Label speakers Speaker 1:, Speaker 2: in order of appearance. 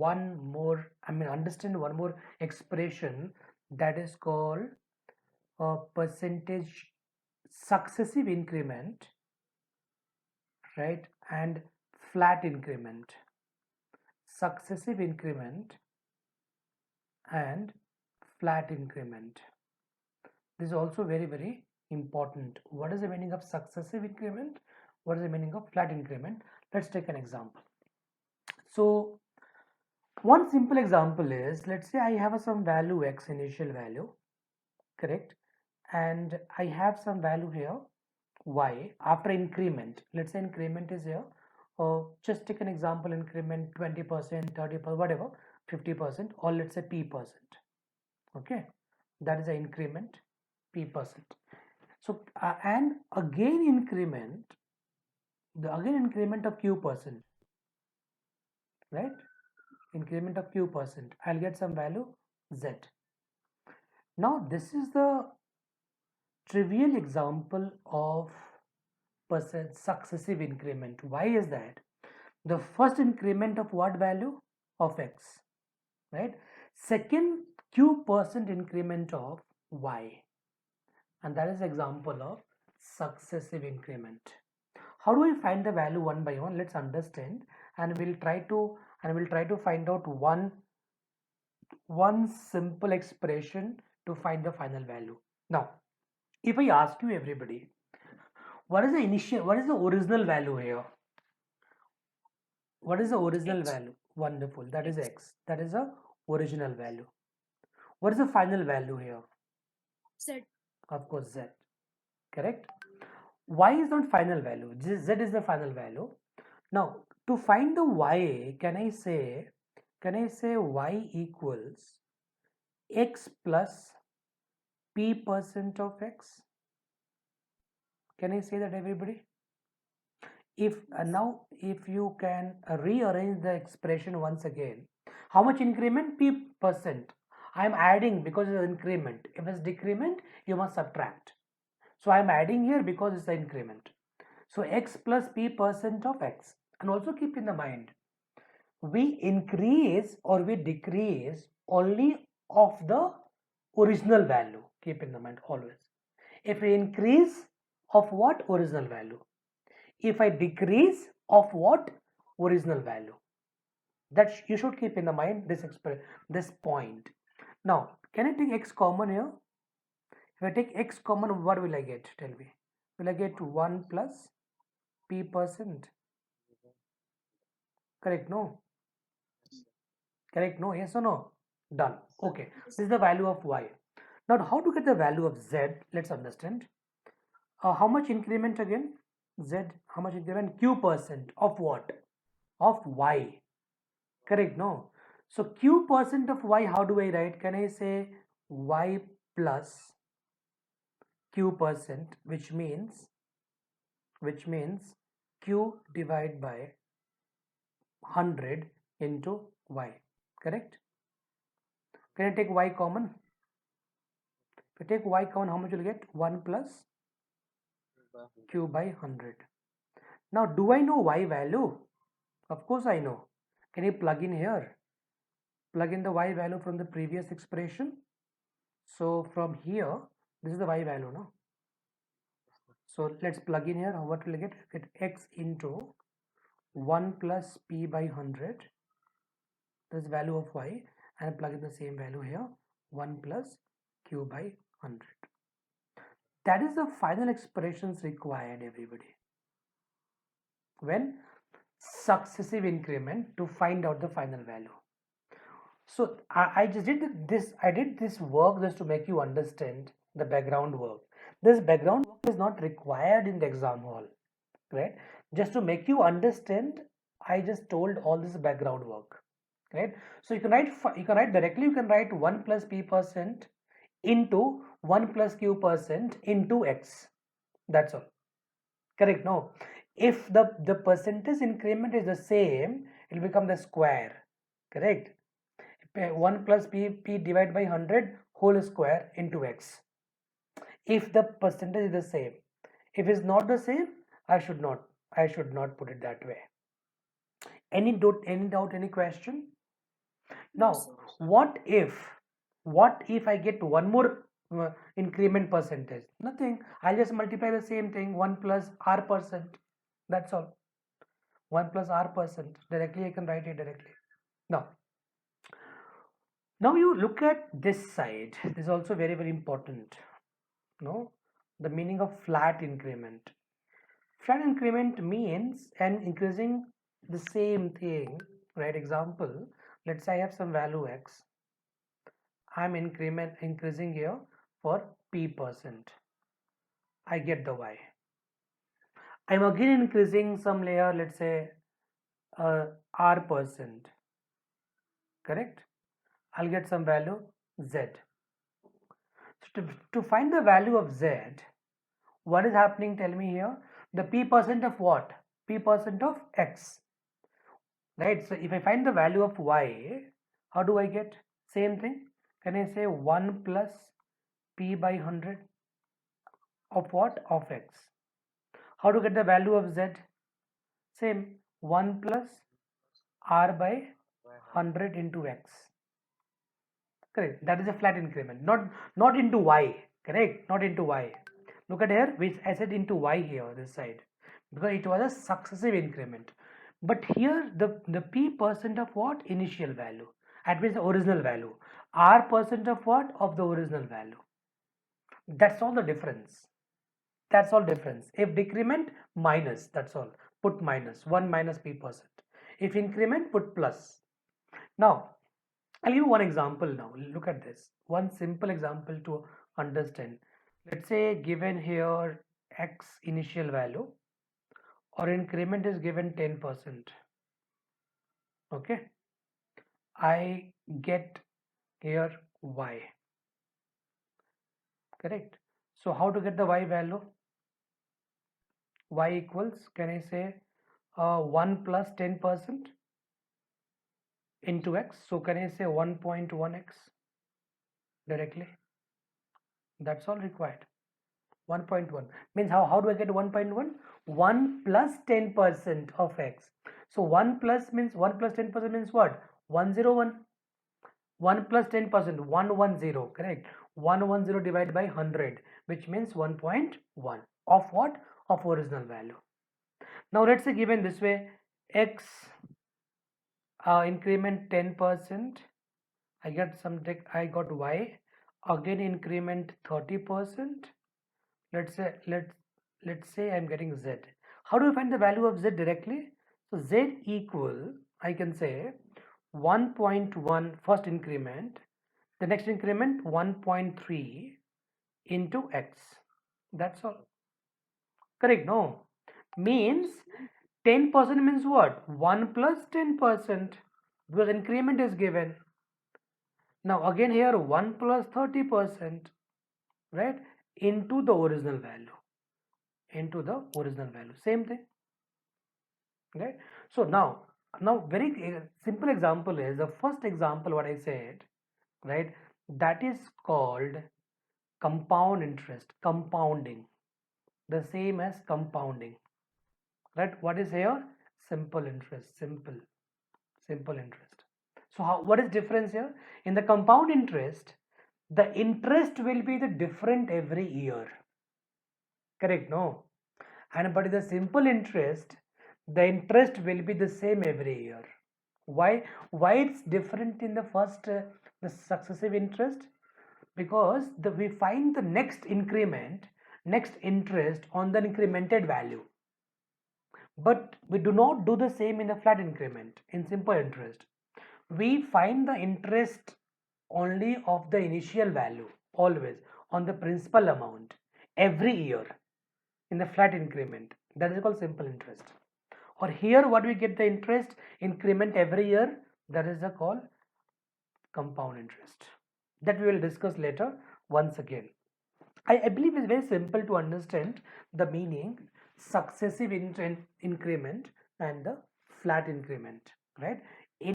Speaker 1: understand one more expression that is called percentage successive increment, right? And flat increment. Successive increment and flat increment. This is also very, very important. What is the meaning of successive increment? What is the meaning of flat increment? Let's take an example. So one simple example is, let's say I have some value x, initial value, correct? And I have some value here y after increment. Let's say increment is here. Just take an example, increment 20%, 30%, whatever, 50%, or let's say p%. Okay, that is the increment p%. So and again increment, the again increment of q%, right? Increment of q%, I'll get some value z. Now this is the trivial example of percent successive increment. Why is that? The first increment of what value? Of x, right? Second q% increment of y, and that is example of successive increment. How do I find the value one by one? Let's understand, and we'll try to find out one simple expression to find the final value. Now, if I ask you everybody, what is the original value here? What is the original value? Wonderful, that is x. That is the original value. What is the final value here?
Speaker 2: Z.
Speaker 1: Of course, z. Correct. Y is not final value. Z is the final value. Now, to find the y, can I say y equals x plus p% of x? Can I say that, everybody? If now if you can rearrange the expression once again, how much increment? p%. I am adding because it's an increment. If it's decrement, you must subtract. So I am adding here because it's the increment. So x plus p% of x. And also keep in the mind, we increase or we decrease only of the original value. Keep in the mind always. If we increase, of what? Original value. If I decrease, of what? Original value. That you should keep in the mind this point. Now, can I take x common here? If I take x common, what will I get? Tell me. Will I get 1 plus p%? Correct? No? Correct? No? Yes or no? Done. Okay. This is the value of y. Now, how to get the value of z? Let's understand. How much increment again? Z. How much increment? q% of what? Of y. Correct? No? So q% of y, how do I write? Can I say y plus q%, which means q divided by 100 into y. Correct? Can I take y common? If you take y common, how much will you get? 1 plus q by 100. Now, do I know y value? Of course I know. Can you plug in here? Plug in the y value from the previous expression. So from here, this is the y value, no? So let's plug in here. What will I get? Get x into 1 plus p by 100. This value of y, and plug in the same value here, 1 plus q by 100. That is the final expressions required, everybody, when successive increment to find out the final value. So I did this work just to make you understand the background work. This background work is not required in the exam hall, right? Just to make you understand, I just told all this background work, right? So you can write directly. You can write 1 plus p% into 1 plus q% into x. That's all. Correct? No. If the percentage increment is the same, it will become the square. Correct? 1 plus p divided by 100 whole square into x. If the percentage is the same. If it's not the same, I should not put it that way. Any doubt, any question? Now, what if I get one more increment percentage? Nothing. I'll just multiply the same thing, 1 plus r percent. That's all. 1 plus r percent. Directly I can write it directly. Now you look at this side. This is also very, very important. No, the meaning of flat increment. Flat increment means an increasing the same thing, right? Example, let's say I have some value x. I'm increasing here for p percent. I get the y. I'm again increasing some layer, let's say r percent. Correct? I'll get some value z. So to find the value of z, what is happening? Tell me here. The p percent of what? P percent of x. Right? So if I find the value of y, how do I get? Same thing. Can I say 1 plus p by 100 of what? Of x. How to get the value of z? Same. 1 plus r by 100 into x. Correct. That is a flat increment. Not into y. Correct. Not into y. Look at here, which I said into y here, this side, because it was a successive increment. But here the p percent of what? Initial value. That means the original value. R percent of what? Of the original value. That's all the difference. That's all difference. If decrement, minus. That's all. Put minus. 1 minus p percent. If increment, put plus. Now, I'll give you one example now. Look at this. One simple example to understand. Let's say given here x initial value or increment is given 10%. Okay. I get here y. Correct. So how to get the y value? Y equals, can I say 1 plus 10% into x? So can I say 1.1x directly? That's all required. 1.1 means how do I get 1.1? 1 plus 10% of x. So 1 plus means 1 plus 10% means what? 101. 1 plus 10%, 110, correct? 110 divided by 100, which means 1.1 of what? Of original value. Now let's say given this way, x increment 10%, I got y, again increment 30%. Let's say I'm getting z. How do I find the value of z directly? So z equal, I can say 1.1 first increment, the next increment 1.3 into x. That's all. Correct? No. Means 10% means what? 1 plus 10%, because increment is given. Now again here 1 plus 30%, right? Into the original value. Into the original value. Same thing. Right? So now very simple example is the first example what I said, right? That is called compound interest, compounding. The same as compounding. Right? What is here? Simple interest, simple interest. So what is difference here? In the compound interest, the interest will be the different every year. Correct? No. And but in the simple interest, the interest will be the same every year. Why it's different in the first the successive interest? Because we find the next increment, next interest on the incremented value, but we do not do the same in the flat increment. In simple interest, we find the interest only of the initial value, always on the principal amount every year. In the flat increment, that is called simple interest. Or here what we get the interest increment every year, that is the called compound interest. That we will discuss later once again. I believe it's very simple to understand the meaning successive increment and the flat increment, right?